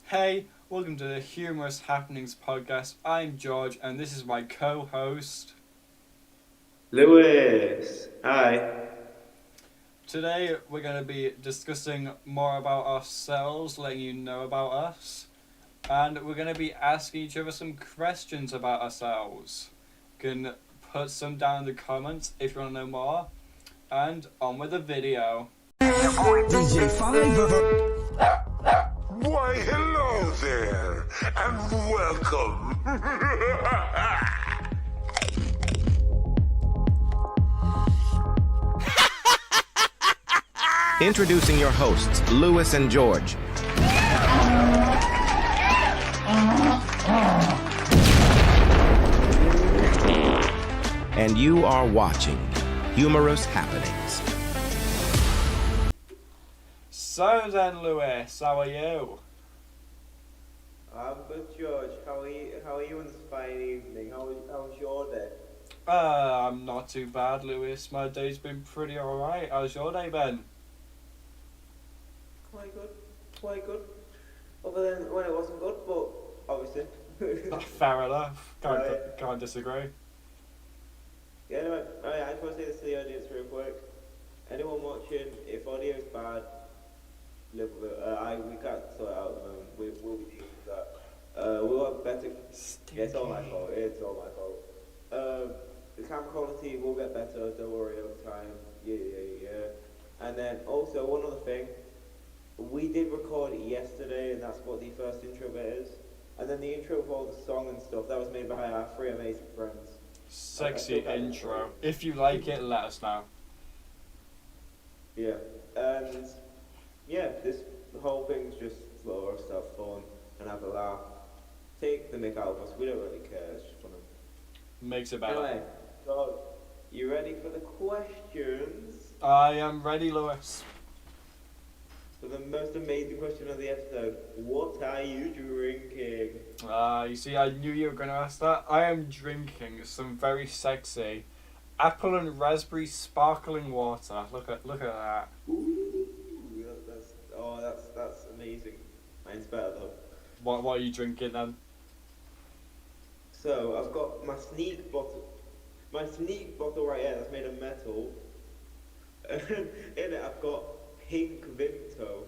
Hey, welcome to the Humorous Happenings podcast. I'm George, and this is my co-host. Lewis, hi. Today, we're going to be discussing more about ourselves, letting you know about us, and we're going to be asking each other some questions about ourselves. You can put some down in the comments if you want to know more, and on with the video. DJ Fiverr. Why, hello there, and welcome. Introducing your hosts, Lewis and George. And you are watching Humorous Happenings. So then, Lewis, how are you? I'm good, George. How are you on this fine evening? How's your day? I'm not too bad, Lewis. My day's been pretty alright. How's your day been? Quite good. Other than when it wasn't good, but obviously. Fair enough. Can't disagree. Yeah, anyway, alright, I just want to say this to the audience real quick. Anyone watching, if audio is bad, we can't sort it out at the moment. We'll be dealing with that. We'll have better. Yeah, it's all my fault. The camera quality will get better. Don't worry, over time. Yeah. And then also one other thing. We did record it yesterday, and that's what the first intro bit is. And then the intro of all the song and stuff, that was made by our three amazing friends. Sexy intro. If you like it, let us know. Yeah. And yeah, the whole thing's just for us to have fun and have a laugh. Take the mick out of us, we don't really care, it's just fun. Makes it better. Anyway, so, you ready for the questions? I am ready, Lewis. For the most amazing question of the episode, what are you drinking? You see, I knew you were going to ask that. I am drinking some very sexy apple and raspberry sparkling water. Look at that. Ooh, that's amazing. Mine's better though. What are you drinking then? So I've got my sneak bottle right here that's made of metal. And in it I've got pink Vimto.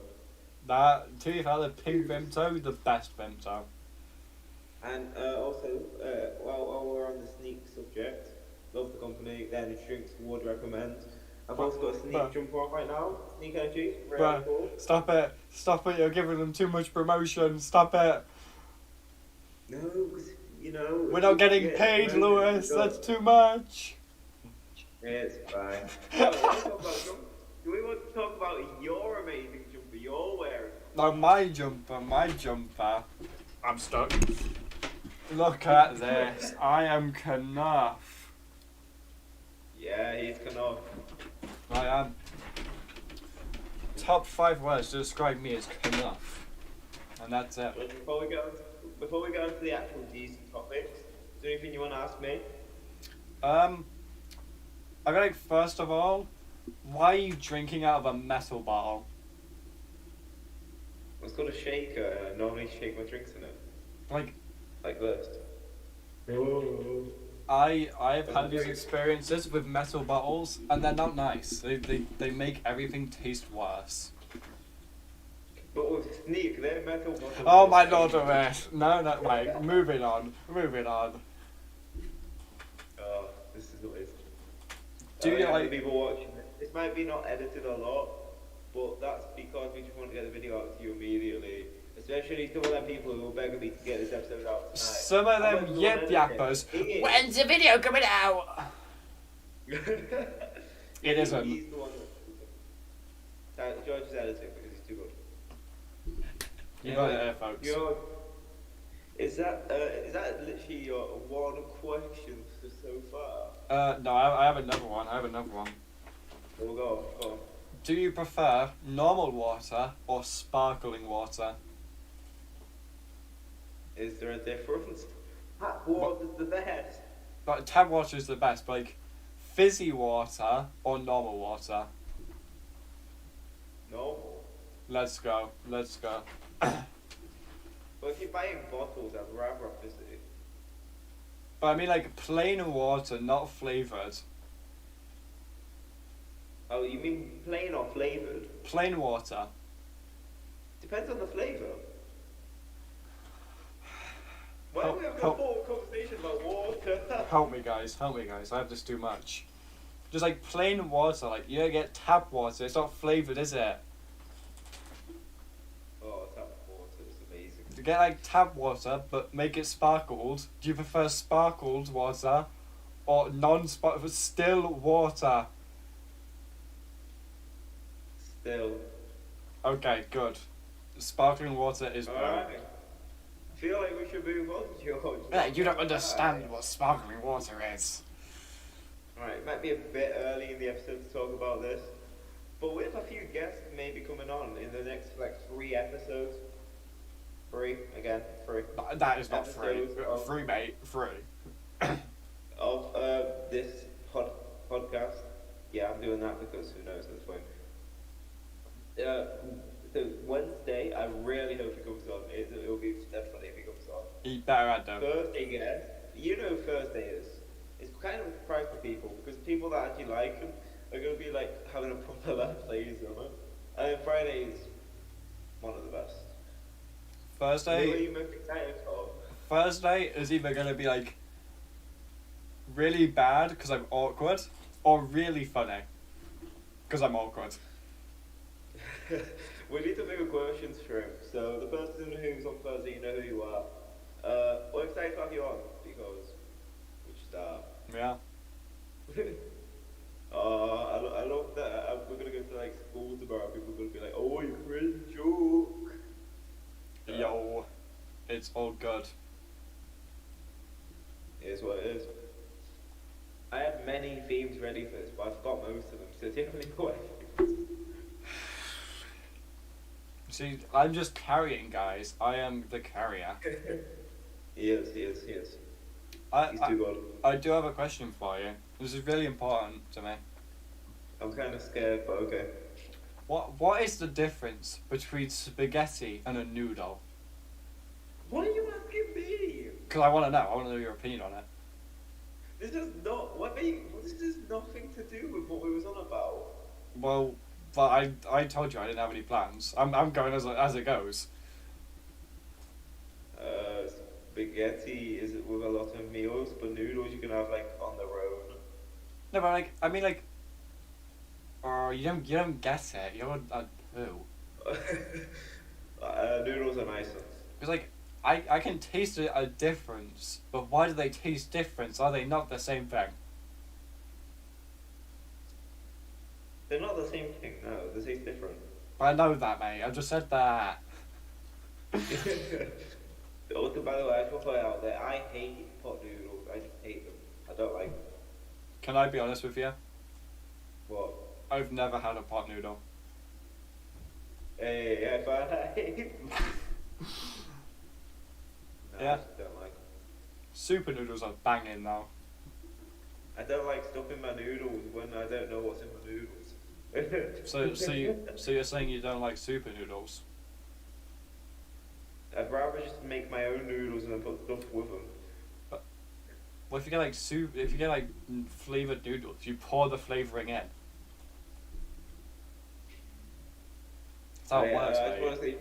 That, to be fair, the pink Vimto, the best Vimto. And also, while we're on the sneak subject, love the company, the energy drinks would recommend. I've also got a sneak jumper on right now, sneak energy, really cool. Stop it, you're giving them too much promotion, stop it. No, because, you know... We're not getting paid, Lewis, that's too much. It's fine. Do we want to talk about your amazing jumper you're wearing? No, my jumper. I'm stuck. Look at this. I am Knuff. Yeah, he's Knuff. I am. Top 5 words to describe me as Knuff. And that's it. But before we go into the actual decent topics, is there anything you want to ask me? I feel like, first of all, why are you drinking out of a metal bottle? It's called a shaker, and I normally shake my drinks in it. Like this. I've had these experiences with metal bottles, and they're not nice. They make everything taste worse. But with sneak, they're metal bottles. Oh my lord of it. No, wait, moving on. Oh, this is what it is. Do you like... people watching it? This might be not edited a lot, but that's because we just want to get the video out to you immediately. Especially some of them people who are begging me to get this episode out tonight. Some of them yip-yappers. When's the video coming out? It isn't. He's the one that... George is editing because he's too good. You got it there, folks. Is that literally your one question so far? No, I have another one. We'll go on. Do you prefer normal water or sparkling water? Is there a difference? Tap water's the best. But tap water is the best, but like fizzy water or normal water? No. Let's go. buying bottles, I'd rather obviously. But I mean like plain water, not flavoured. Oh, you mean plain or flavoured? Plain water. Depends on the flavour. Why Help- are we having help. a whole conversation about water? Help me guys, I have this too much. Just like plain water, like you don't get tap water, it's not flavoured, is it? Oh, tap water is amazing. To get like tap water, but make it sparkled, do you prefer sparkled water or non-sparkled, still water? Still. Okay, good. Sparkling water is better. Alright. I feel like we should move on, George. Yeah, you don't understand what sparkling water is. Alright, it might be a bit early in the episode to talk about this, but we have a few guests maybe coming on in the next like 3 episodes. 3 again, 3 That is not free. Episodes of- Free, mate. Free. of this podcast. Yeah, I'm doing that because who knows at this point. So Wednesday, I really hope he comes on. It'll be dead funny if he comes on. Eat better at them. Thursday guest, you know who Thursday is. It's kind of a surprise for people because people that actually like him are going to be like having a proper laugh plays on it. And then Friday is one of the best. Who are Thursday. you most excited for? Thursday is either gonna be like really bad because I'm awkward, or really funny because I'm awkward. We need to make a questions for him. So the person who's on Thursday, you know who you are. We're excited to have you on because we should start. Yeah. I love that. We're gonna go to like school tomorrow. People are gonna be like, "Oh, you crazy joke." Yo, it's all good. It is what it is. I have many themes ready for this, but I forgot most of them. So do you have any questions? See, I'm just carrying, guys. I am the carrier. He is. He's too good. I do have a question for you. This is really important to me. I'm kind of scared, but okay. What is the difference between spaghetti and a noodle? What are you asking me? Because I want to know. I want to know your opinion on it. This is not. This has nothing to do with what we was on about. Well, but I told you I didn't have any plans. I'm going as it goes. Spaghetti is with a lot of meals, but noodles you can have like on their own. No, but like I mean like. Oh, you don't get it. You're who? Noodles are nicer. Because like I can taste a difference, but why do they taste different? Are they not the same thing? They're not the same thing. No, they taste different. I know that, mate. I just said that. Also, by the way, I just want to put it out there. I hate pot noodles. I just hate them. I don't like them. Can I be honest with you? What? I've never had a pot noodle. Hey, I no, Yeah. I just don't like them. Super noodles are banging now. I don't like stuffing my noodles when I don't know what's in my noodles. So you're saying you don't like super noodles? I'd rather just make my own noodles and then put stuff with them. Well, if you get like if you get like flavored noodles, you pour the flavoring in. That's how it works, I just want mate.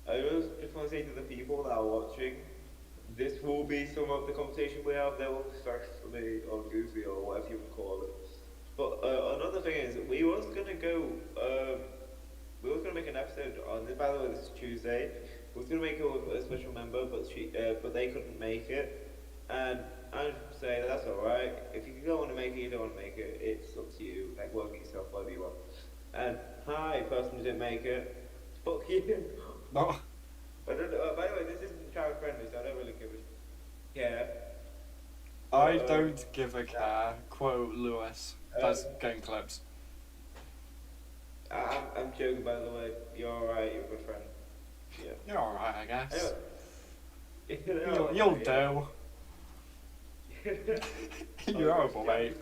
to say, just want to say to the people that are watching, this will be some of the conversation we have. They will be stressfully or goofy or whatever you would call it. But another thing is, we was gonna make an episode on this. By the way, this is Tuesday. We was gonna make it with a special member, but they couldn't make it. And I just say that's alright. If you don't want to make it, you don't want to make it. It's up to you. Like work it yourself, whatever you want. And hi, person who didn't make it. Fuck you. No. I don't know. By the way, this isn't child friendly, so I don't really give a care. I don't give a care. Quote Lewis. That's getting clips. I'm joking, by the way. You're alright. You're a good friend. Yeah. You're alright, I guess. Anyway. You'll do. You're horrible, mate.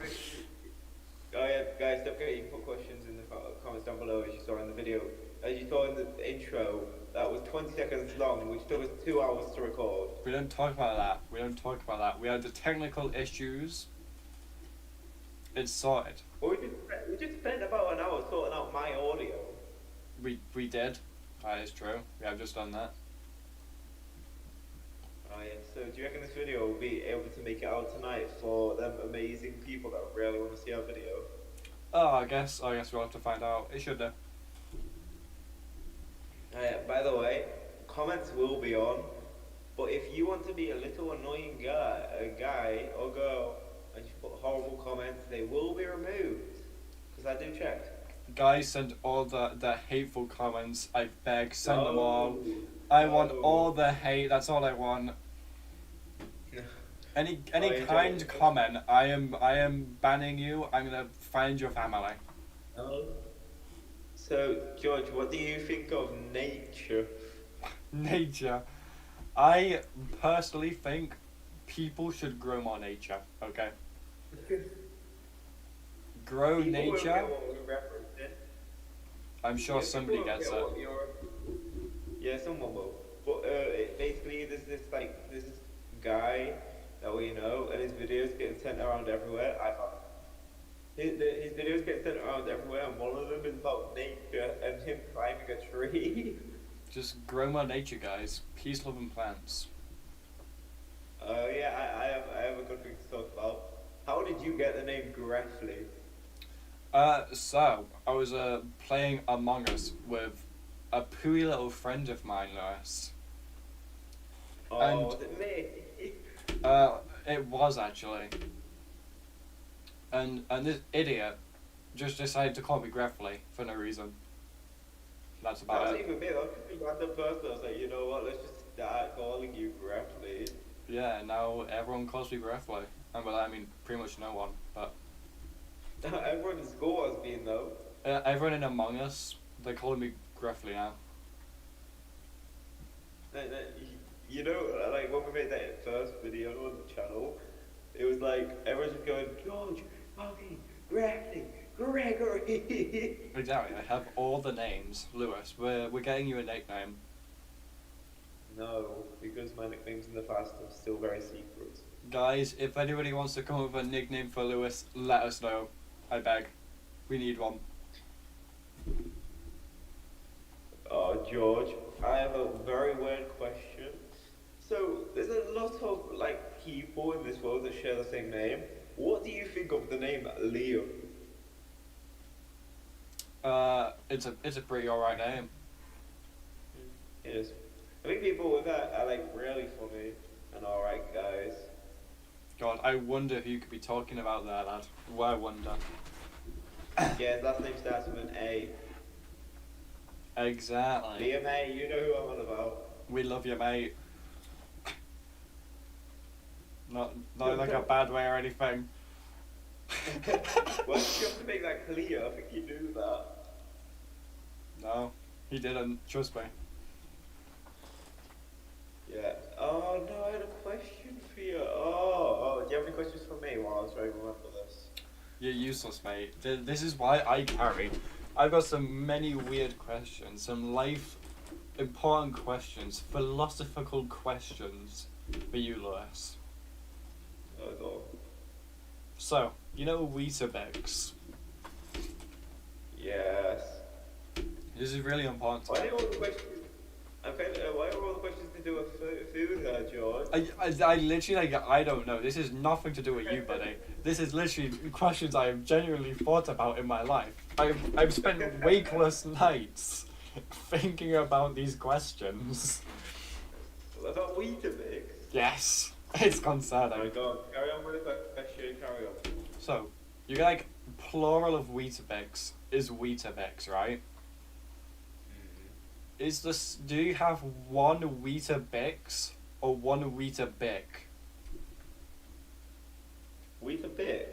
Oh yeah, guys, don't forget you can put questions in the comments down below as you saw in the video. As you saw in the intro, that was 20 seconds long, which took us 2 hours to record. We don't talk about that. We had the technical issues. It's sorted. Well, we just spent about an hour sorting out my audio. We did. That is true. We have just done that. Oh yeah, so do you reckon this video will be able to make it out tonight for them amazing people that really want to see our video? Oh, I guess we'll have to find out. It should do. By the way, comments will be on, but if you want to be a little annoying guy or girl, and you put horrible comments, they will be removed. Because I do check. Guys, send all the hateful comments. I beg, send them all. I want all the hate. That's all I want. Any kind comment, I am banning you. I'm gonna find your family. So, George, what do you think of nature? Nature. I personally think people should grow more nature. Okay. Grow People will nature. get what we're referencing. I'm sure Yeah, somebody people will gets get it. what yeah, someone will. But basically, there's this guy that we know, and his videos getting sent around everywhere. I found his videos get sent around everywhere, and one of them is about nature and him climbing a tree. Just grow more nature, guys. Peace, love, and plants. Yeah, I have a good thing to talk about. How did you get the name Greffley? So I was playing Among Us with a pooey little friend of mine, Lewis. Oh, And- was it me? It was actually. And this idiot just decided to call me Greffley for no reason. That's That about wasn't it. even me. That was just a random person. I was like, you know what? Let's just start calling you Greffley. Yeah, now everyone calls me Greffley. And by that I mean pretty much no one, but Everyone in school has been though. everyone in Among Us, they call me Greffley now. You know, like when we made that first video on the channel, it was like everyone's just going, George, Bobby, Greffley, Gregory. Exactly, I have all the names. Lewis, we're getting you a nickname. No, because my nicknames in the past are still very secret. Guys, if anybody wants to come up with a nickname for Lewis, let us know. I beg. We need one. Oh, George, I have a very weird question. So, there's a lot of like people in this world that share the same name. What do you think of the name Leo? It's a pretty alright name. It is. I think people with that are like really funny and alright guys. God, I wonder who you could be talking about there, lad. Well, I wonder. Yeah, his last name starts with an A. Exactly. Liam A, you know who I'm on about. We love you, mate. Not in like a bad way or anything. Well, you have to make that clear. I think you knew that. No, he didn't. Trust me. Yeah. Oh no, I had a question for you. Oh, do you have any questions for me while I was trying to remember this? You're useless, mate. This is why I carry. I've got some many weird questions, some life important questions, philosophical questions for you, Lewis. Oh god. So, you know Weetabix. Yes. This is really important. Why are all the questions? Why are all the questions to do with food, George? I literally, like, I don't know. This is nothing to do with you, buddy. This is literally questions I have genuinely thought about in my life. I've spent wakeless nights thinking about these questions. About Weetabix? Yes, it's Oh my concerning. god. Carry on with the question. Carry on. So, you get like plural of Weetabix is Weetabix, right? Is this? Do you have one Weetabix or one Weetabix? Weetabix?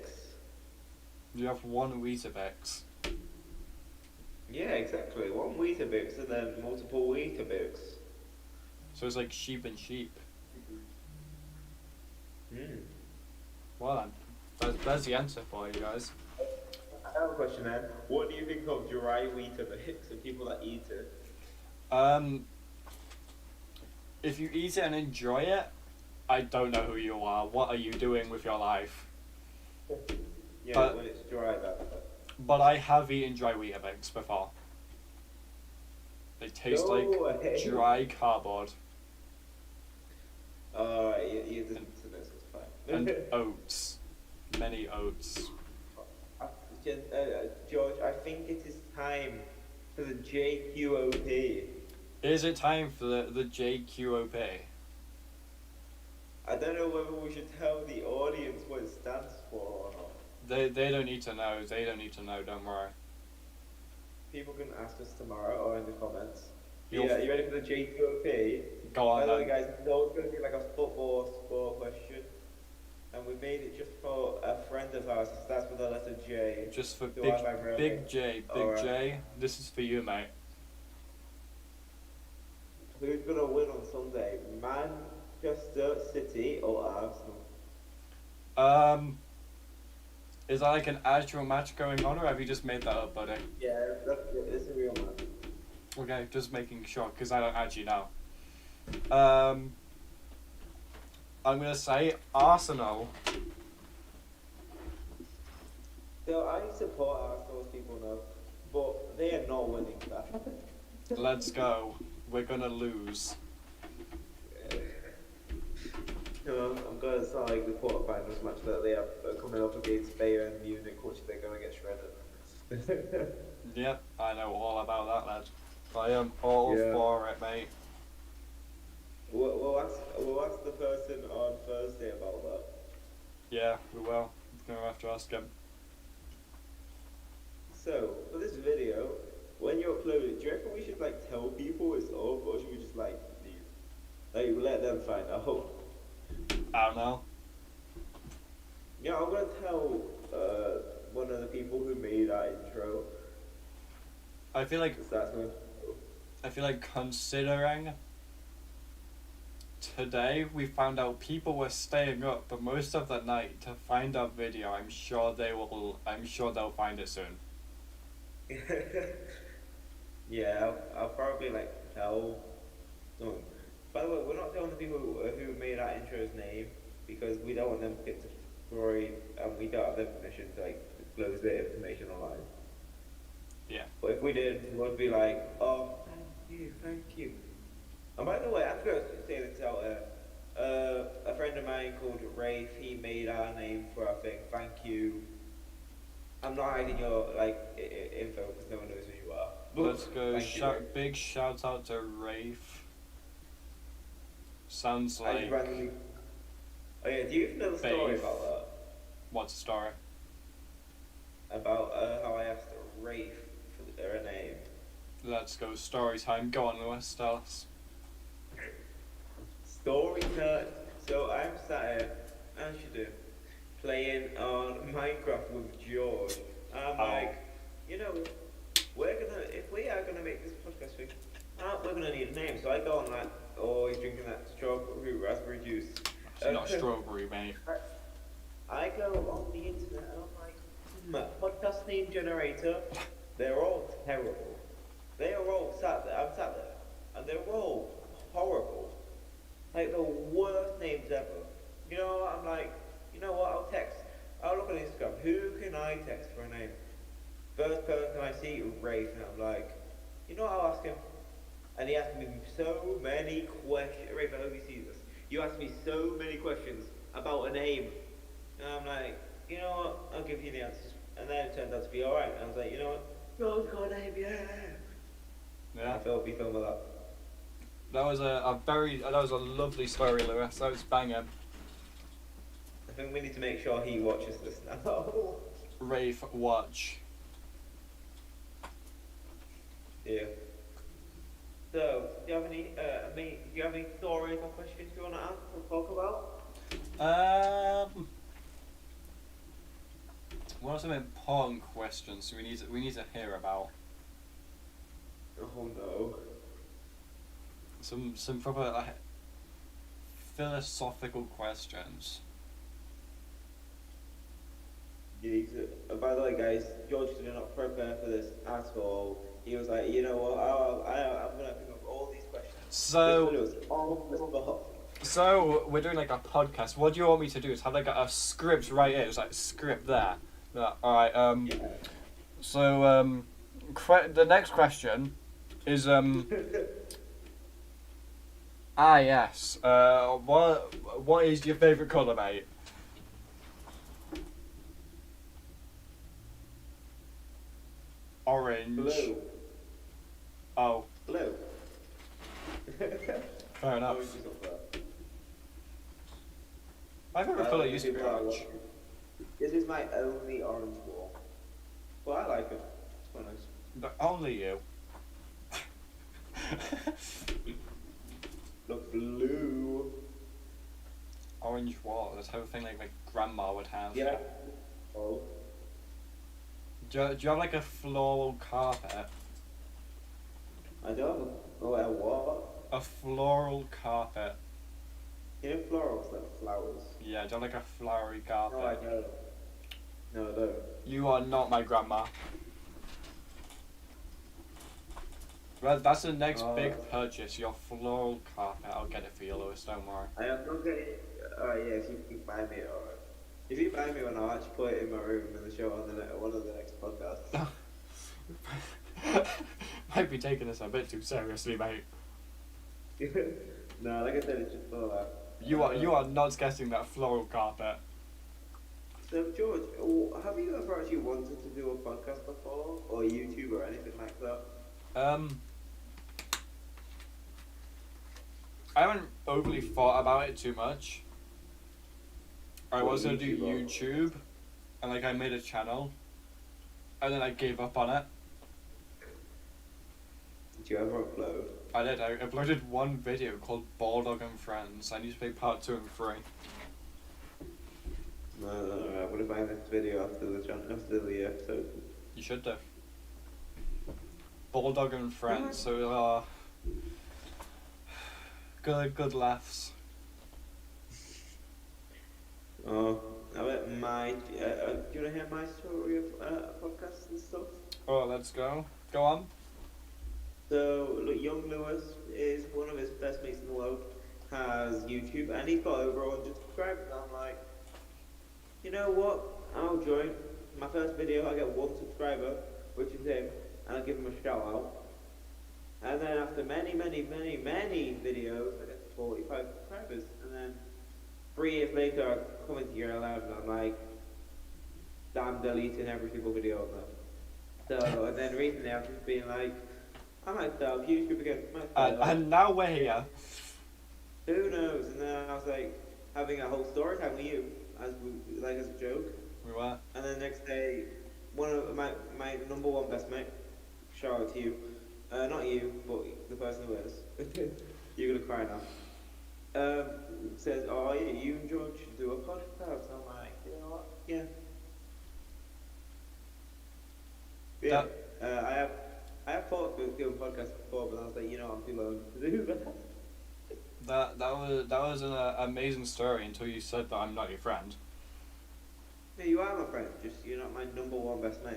You have one Weetabix. Yeah, exactly. One Weetabix and then multiple Weetabix. So it's like sheep and sheep. Hmm. Well then, there's the answer for you guys. I have a question then. What do you think of dry Weetabix and people that eat it? if you eat it and enjoy it, I don't know who you are. What are you doing with your life? Yeah, But- when it's dry, that's But I have eaten dry Weetabix before. They taste No like way. dry cardboard Alright, you listen to this, it's fine. and oats. Many oats. George, I think it is time for the JQOP. Is it time for the JQOP? I don't know whether we should tell the audience what it stands for or not. They don't need to know. They don't need to know. Don't worry. People can ask us tomorrow or in the comments. You'll Yeah, you ready for the JQOP? Go By on the way, then. guys, no, it's going to be like a football sport question. And we made it just for a friend of ours. It starts with the letter J. Just for Do big I have my real Big name? J. Big Alright. J. This is for you, mate. Who's going to win on Sunday? Manchester City or Arsenal? Is that like an actual match going on, or have you just made that up, buddy? Yeah, it's a real match. Okay, just making sure, because I don't actually know. I'm gonna say Arsenal. So I support Arsenal, as people know, but they are not winning that. Let's go. We're gonna lose. I'm going to sound like the quarterfinals match that they have coming up against Bayern Munich, which they're going to get shredded. Yep, I know all about that, lad. I am all Yeah. for it, mate. We'll ask the person on Thursday about that. Yeah, we will. We're gonna have to ask him. So, for this video, when you upload it, do you reckon we should like tell people it's up, or should we just like leave? Like let them find out? I don't know. Yeah, I'm gonna tell one of the people who made our intro. I feel like 'Cause that's my considering today we found out people were staying up for most of the night to find our video. I'm sure they'll find it soon. Yeah, I'll probably like tell someone. By the way, we're not telling the people who made our intro's name because we don't want them to get destroyed and we don't have their permission to like disclose their information online. Yeah. But if we did, we'd be like, oh, thank you. And by the way, I forgot to say this out there. A friend of mine called Raith, he made our name for our thing. Thank you. I'm not hiding your like info because no one knows who you are. Let's go. Thank you, Raith. Big shout out to Rafe. Sounds I like just randomly. Oh yeah, do you even know the story Faith. about that? what's the story? About how I asked Rafe for her name. Let's go. Story time. Go on, Lewis. Tell us. Story time. So I'm sat here, as you do, playing on Minecraft with George. I'm Oh. like, you know, if we are gonna make this podcast thing, we're gonna need a name. So I go on like, oh, he's drinking that strawberry raspberry juice. It's not strawberry, mate. I go on the internet and I'm like, podcast name generator. They're all terrible. They are all sat there. I'm sat there, and they're all horrible. Like the worst names ever. You know what? I'm like, you know what? I'll look on Instagram. Who can I text for a name? First person I see, Rafe, and I'm like, you know what? I'll ask him. And he asked me so many questions. Rafe, I hope you see this. You asked me so many questions about a name. And I'm like, you know what? I'll give you the answers. And then it turned out to be alright. And I was like, you know what? George got a name, yeah. Yeah. I felt we filmed that. That was a lovely story, Lewis. That was banging. I think we need to make sure he watches this now. Rafe, watch. Yeah. So, do you have any stories or questions you want to ask or talk about? What are some important questions we need to hear about? Oh no. Some proper like, philosophical questions. You need to, by the way, guys, George did not prepare for this at all. He was like, you know what, I'm going to think of all these questions So, This was on the spot. so we're doing like a podcast. What do you want me to do? Is have like a script right here? It's like script there. Yeah, all right. Yeah. So the next question is yes. What is your favorite color, mate? Orange. Blue. Oh, Blue. fair enough. Orange is up there. My favorite color used to be orange. This is my only orange wall. Well, I like it. It's quite nice. But only you. Look, blue. Orange wall. That's the thing like my grandma would have. Yeah. Oh. Do you have like a floral carpet? I don't. Oh, a what? A floral carpet. You know florals, like flowers. Yeah, do you have like a flowery carpet? No, I don't. No, I don't. You are not my grandma. Well, that's the next big purchase, your floral carpet. I'll get it for you, Lewis, don't worry. I am not getting. Alright, yeah, if you can buy me, alright. If you buy me one, I'll actually put it in my room in the show on one of the next podcasts. Might be taking this a bit too seriously, mate. No, like I said, it's just for that. You are not getting that floral carpet. So, George, have you ever actually wanted to do a podcast before? Or YouTube or anything like that? I haven't overly thought about it too much. I was gonna do YouTube, and like I made a channel, and then I gave up on it. Did you ever upload? I did. I uploaded one video called Bulldog and Friends. I need to make part 2 and 3. No, what if I make this video after the episode? You should do. Bulldog and Friends. So good laughs. Oh, I bet my. Do you want to hear my story of podcasts and stuff? Oh, let's go. Go on. So, look, young Lewis is one of his best mates in the world, has YouTube, and he's got over 100 subscribers. And I'm like, you know what? I'll join. My first video, I get 1 subscriber, which is him, and I'll give him a shout out. And then after many videos, I get 45 subscribers. And then 3 years later, I come into year 11, and I'm like, I'm deleting every single video on them. So, and then recently I've just been like, I might start up YouTube again. And now we're here. Who knows? And then I was like having a whole story time with you, as a joke. We were. And then the next day, one of my number 1 best mate, shout out to you, not you, but the person who is. You're gonna cry now. Says, oh yeah, you and George should do a podcast. I'm like, you know what? Yeah. Yeah. I have thought of doing a podcast before, but I was like, you know, I'm too lonely to do that. That was an amazing story until you said that I'm not your friend. Yeah, you are my friend, just you're not my number 1 best mate.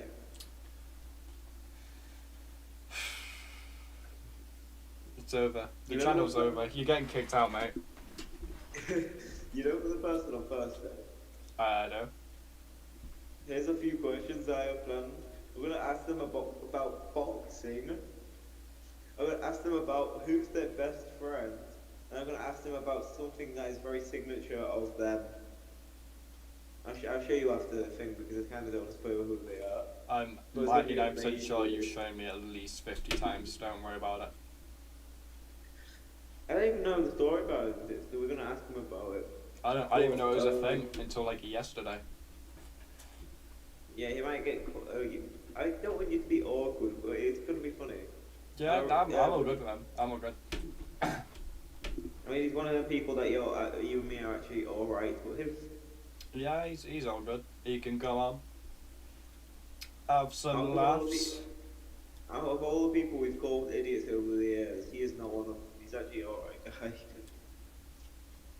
It's over. The You know channel's what- over. You're getting kicked out, mate. You know, for the person on Thursday, I know. here's a few questions I have planned. We're gonna ask them about boxing. I'm gonna ask them about who's their best friend, and I'm gonna ask them about something that is very signature of them. I'll show you after the thing because I kind of don't want to spoil who they are. I'm But it's 99% sure you've shown me at least 50 times. Don't worry about it. I don't even know the story about it, so we're gonna ask them about it. I didn't even know it was a thing until like yesterday. Yeah, he might get. I don't want you to be awkward, but it's gonna be funny. Yeah, I'm all good with him. I'm all good. I mean, he's one of the people that you and me are actually alright with. Yeah, he's all good. He can go on. Have some Out laughs. of all the people we've called idiots over the years, he is not one of them. He's actually alright guy.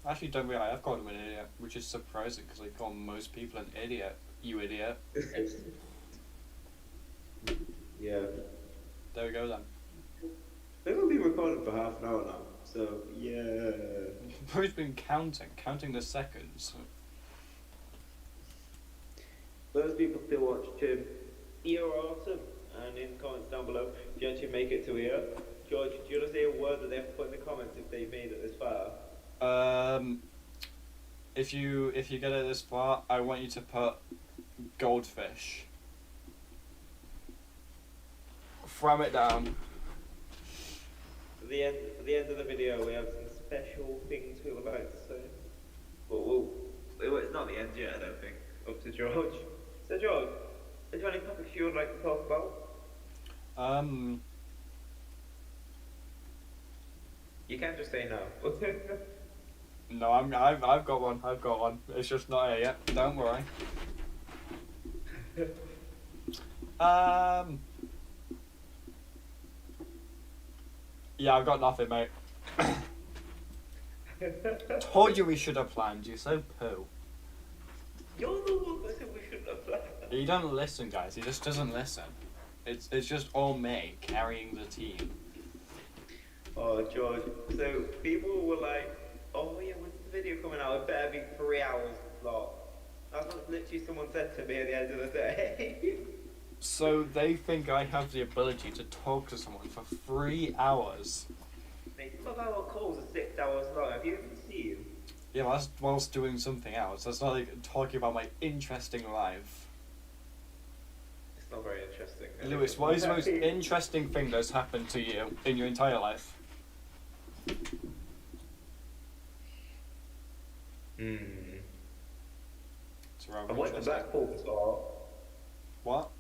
Actually, don't really. I've called him an idiot, which is surprising because I call most people an idiot. You idiot. Yeah. There we go then. Maybe we'll be recording for half an hour now, so yeah. Who's been counting the seconds? Those people still watch Tim. You're awesome. And in the comments down below, if you actually make it to here, George, do you want to say a word that they have to put in the comments if they made it this far? If you get it this far, I want you to put goldfish. Throw it down. For the end of the video, we have some special things we would like to say. But it's not the end yet, I don't think. Up to George. So George, is there any topics you would like to talk about? You can't just say no. No, I've got one. It's just not here yet. Don't worry. Yeah, I've got nothing, mate. Told you we should have planned. You're so poo. You're the one that said we shouldn't have planned. He don't listen, guys. He just doesn't listen. It's just all me carrying the team. Oh, George. So people were like, "Oh yeah, when's the video coming out? It better be 3 hours long." That's what literally someone said to me at the end of the day. So they think I have the ability to talk to someone for 3 hours. Mate, some of our calls are 6 hours long. Have you even seen? Yeah, that's whilst doing something else. That's not like talking about my interesting life. It's not very interesting. Lewis, what is the most interesting thing that's happened to you in your entire life? It's rather I went to interesting. Blackpool before. What?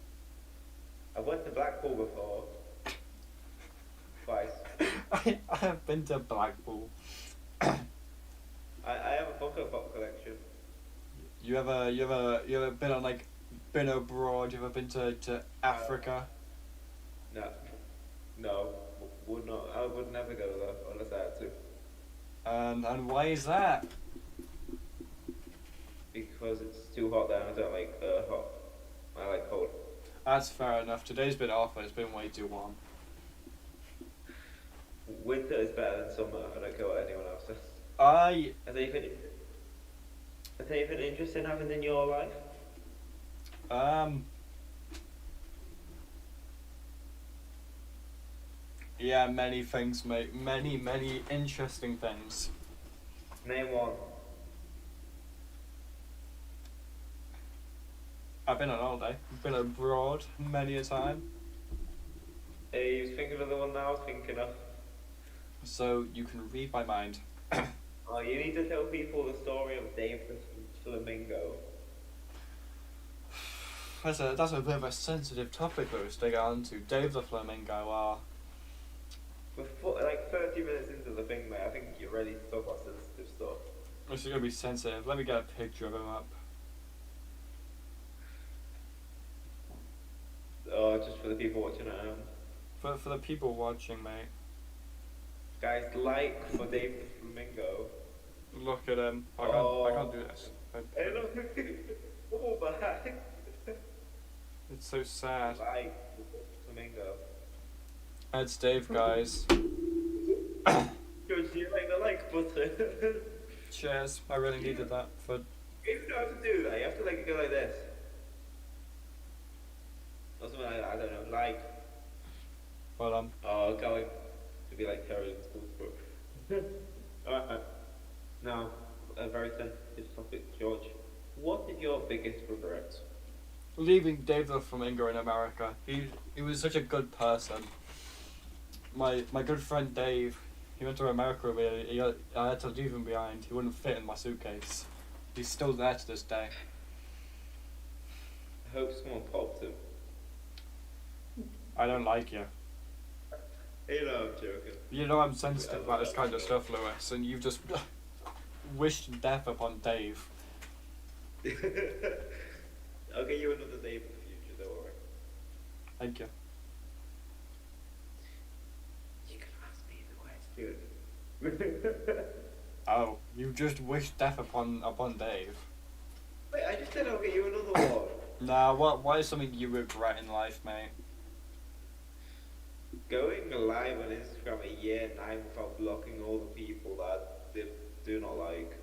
I went to Blackpool before. Twice. I have been to Blackpool. I have a Funko Pop collection. You ever been abroad? You ever been to Africa? No, would not. I would never go there unless I had to. And why is that? Because it's too hot there and I don't like hot. I like cold. That's fair enough. Today's been awful. It's been way too warm. Winter is better than summer. I don't care what anyone else says. Has anything interesting happened in your life? Yeah, many things, mate. Many interesting things. Name one. I've been on holiday. I've been abroad many a time. Hey, you was thinking of the one that I was thinking of. So you can read my mind. Oh, you need to tell people the story of Dave the Flamingo. That's a bit of a sensitive topic, Lewis, to get onto. Dave the Flamingo, Before, like 30 minutes into the thing, mate, I think you're ready to talk about sensitive stuff. this is going to be sensitive. Let me get a picture of him up. Oh, just for the people watching at home. For the people watching, mate. Guys, like for Dave the Flamingo. Look at him. I can't do this. Hey, look. Oh, back. It's so sad. Like the Flamingo. That's Dave, guys. George, do you like the like button? Cheers. I really needed that for. You don't have to do that. You have to like go like this. Or something like that. I don't know. Like. Well done. Oh, going to be like Terry in school. Alright. Now, a very sensitive topic, George. What is your biggest regret? Leaving Dave the Flamingo in America. He was such a good person. My good friend Dave, he went to America with me. I had to leave him behind. He wouldn't fit in my suitcase. He's still there to this day. I hope someone popped him. I don't like you. You know, I'm joking. You know I'm sensitive about this kind of stuff, Lewis, and you've just wished death upon Dave. I'll get you another Dave in the future, don't worry. Thank you. You can ask me the question. Oh, you just wished death upon Dave. Wait, I just said I'll get you another one. Nah, what is something you regret in life, mate? going live on Instagram at year 9 without blocking all the people that they do not like.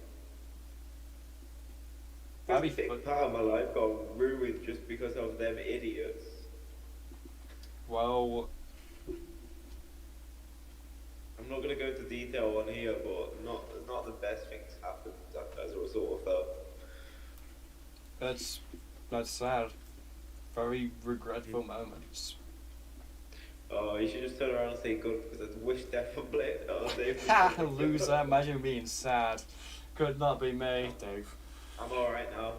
That'd There's a be big part of my life got ruined just because of them idiots. Well, I'm not gonna go into detail on here, but not the best things happened as a result of that. that's sad. Very regretful moments. Oh, you should just turn around and say good because it's wish death for Blake. Ha! Loser, imagine being sad. Could not be me, Dave. I'm alright now.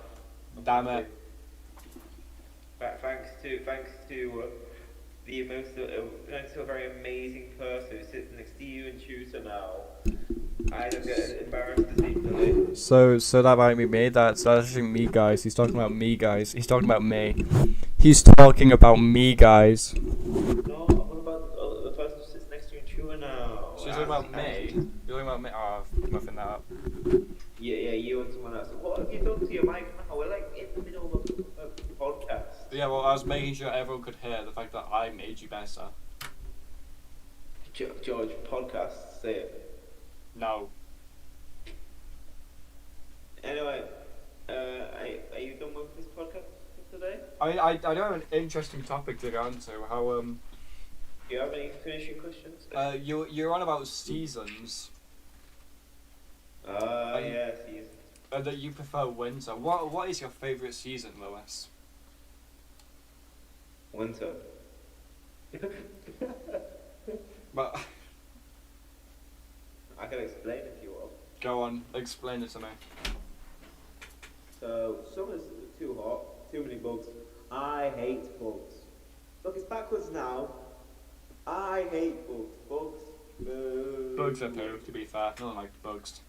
Damn it. Thanks to thanks to a very amazing person who sits next to you and tutor now. I don't get embarrassed to speak today. So that might be me. That's actually me, guys. He's talking about me, guys. He's talking about me. He's talking about me, guys. No, what about the person who sits next to you and tutor now? She's talking about me. You're talking about me. Oh, I'm muffing that up. Yeah, you and someone else. What have you done to your mic now? We're like in the middle of a podcast. Yeah, well, I was making sure everyone could hear the fact that I made you better. George, podcast, say it. No. Anyway, are you done with this podcast for today? I do have an interesting topic to go into. How Do you have any finishing questions? you're on about seasons. Yes. That you prefer winter. What is your favourite season, Lewis? Winter. But I can explain if you want. go on, explain it to me. So, summer's too hot, too many bugs. I hate bugs. Look, it's backwards now. I hate bugs. Bugs. Boo. Bugs are poo, to be fair. No one likes bugs.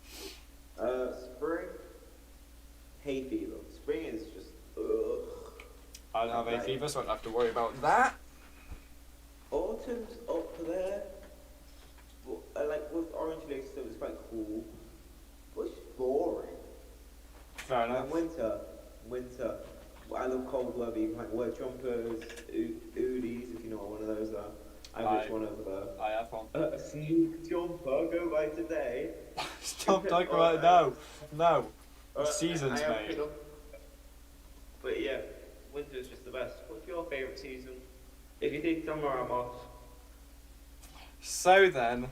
Spring. Hay fever. Spring is just ugh. I don't have hay fever, so I don't have to worry about that. Autumn's up there. But, like with orange leaves, so it's quite cool. But it's just boring. Fair enough. And winter. I love cold weather. You can like wear jumpers, hoodies, if you know what one of those are. I wish one over there. I have one. A sneak jumper, go by today. Stop talking about it now. No. Alright, Seasons, I am mate. enough. But yeah, winter is just the best. What's your favourite season? If you think summer, I'm off. So then,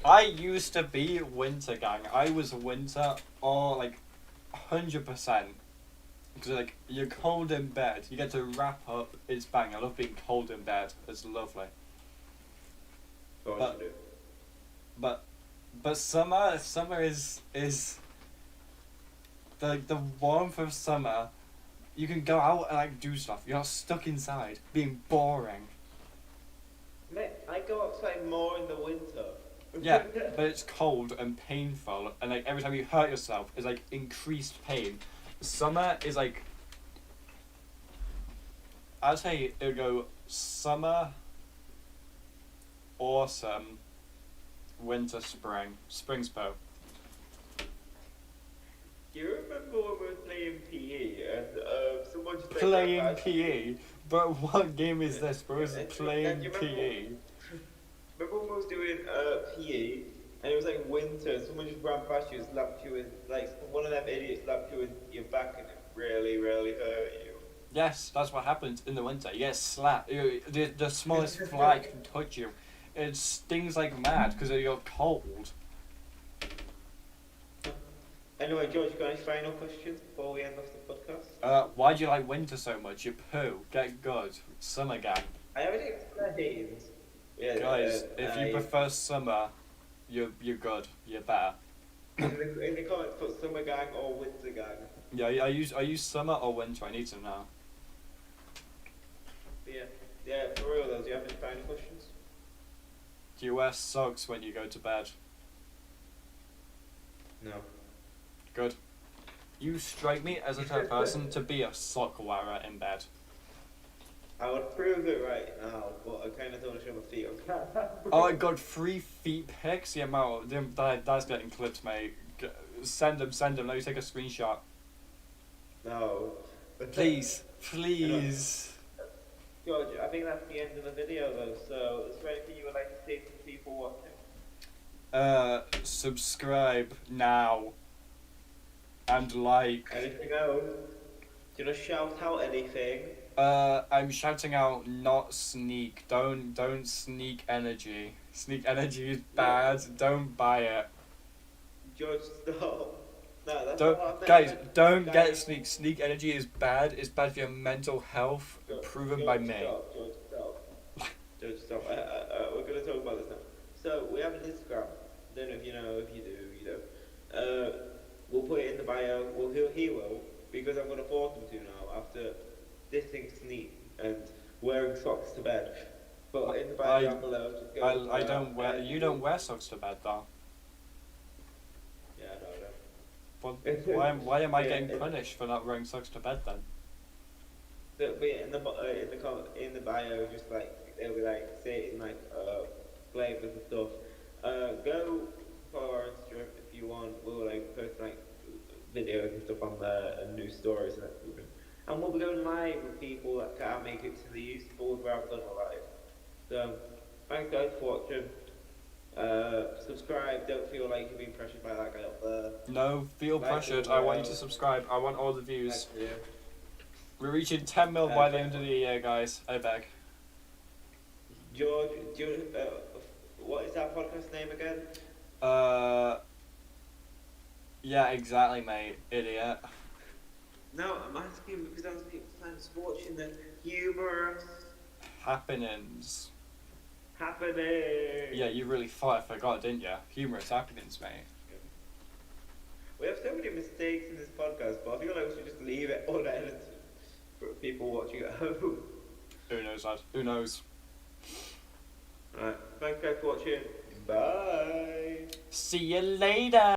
I used to be winter gang. I was winter or like 100%. Because like you're cold in bed, you get to wrap up. It's bang. I love being cold in bed. It's lovely. But summer is the warmth of summer. You can go out and like do stuff. You're not stuck inside being boring. Mate, I go outside more in the winter. Yeah, but it's cold and painful, and like every time you hurt yourself, it's like increased pain. Summer is like, I'd say it would go summer, autumn, winter, spring. Spring's po. Do you remember when we were playing PE and someone just Playing PE? But what game is this, bro? It's And playing you PE. Remember when we was doing PE and it was like winter and someone just ran past you and slapped you in, like one of them idiots slapped you in your back and it really, really hurt you. Yes, that's what happens in the winter. You get slapped. The smallest fly can touch you. It stings like mad because you're cold. Anyway, George, got any final questions before we end off the podcast? Why do you like winter so much? You poo. Get good. Summer gang. I already explained. Yeah, Guys, if you prefer summer, you're good. You're better. in the comments, put summer gang or winter gang. Yeah, are you summer or winter? I need to know. Yeah, for real though, do you have any final questions? Do you wear socks when you go to bed? No. Good. You strike me as a type of person to be a sock wearer in bed. I would prove it right now, but I kind of don't want to show my feet on camera. Oh my god, 3 feet pics? Yeah, Mal, that's getting clipped, mate. Send them. Let me take a screenshot. No. Please. George, George, I think that's the end of the video though, so is there anything you would like to say to the people watching? Subscribe now. And like. Anything else? Do you want to shout out anything? I'm shouting out not sneak. Don't sneak energy. Sneak energy is bad. Don't buy it. George, stop. No, that's Don't, not what I meant. guys, don't Guys, get sneak. Sneak energy is bad. It's bad for your mental health. Proven George, by me. Stop, George, stop. George, stop. We're going to talk about this now. So, we have an Instagram. I don't know if you know, if you do, you don't. We'll put it in the bio. Well, he will, because I'm going to force him to now after dissing Sneak and wearing socks to bed. But in the bio down below, just go. I don't wear. You don't wear socks to bed, though. Yeah, I know. Well, why am I getting punished for not wearing socks to bed then? So, but in the bio, just like they'll be like say it in like flavors and stuff. Go follow our Instagram if you want. We'll like post like videos and stuff on there and new stories and everything. And we'll be going live with people that can't make it to the East board where I've done a live. So thanks guys for watching. Subscribe. Don't feel like you're being pressured by that guy up there. No, feel pressured. I want you to subscribe. I want all the views. Yeah. We're reaching 10 mil by the end of the year, guys. I beg. George, what is that podcast name again? Yeah, exactly, mate. Idiot. No, I'm asking because I was watching the humorous Happenings. happening. Yeah, you really thought I forgot, didn't you? Humorous happenings, mate. We have so many mistakes in this podcast, but I feel like we should just leave it unedited for people watching at home. Who knows, lad? Who knows? Alright, thanks guys for watching. Bye. See you later.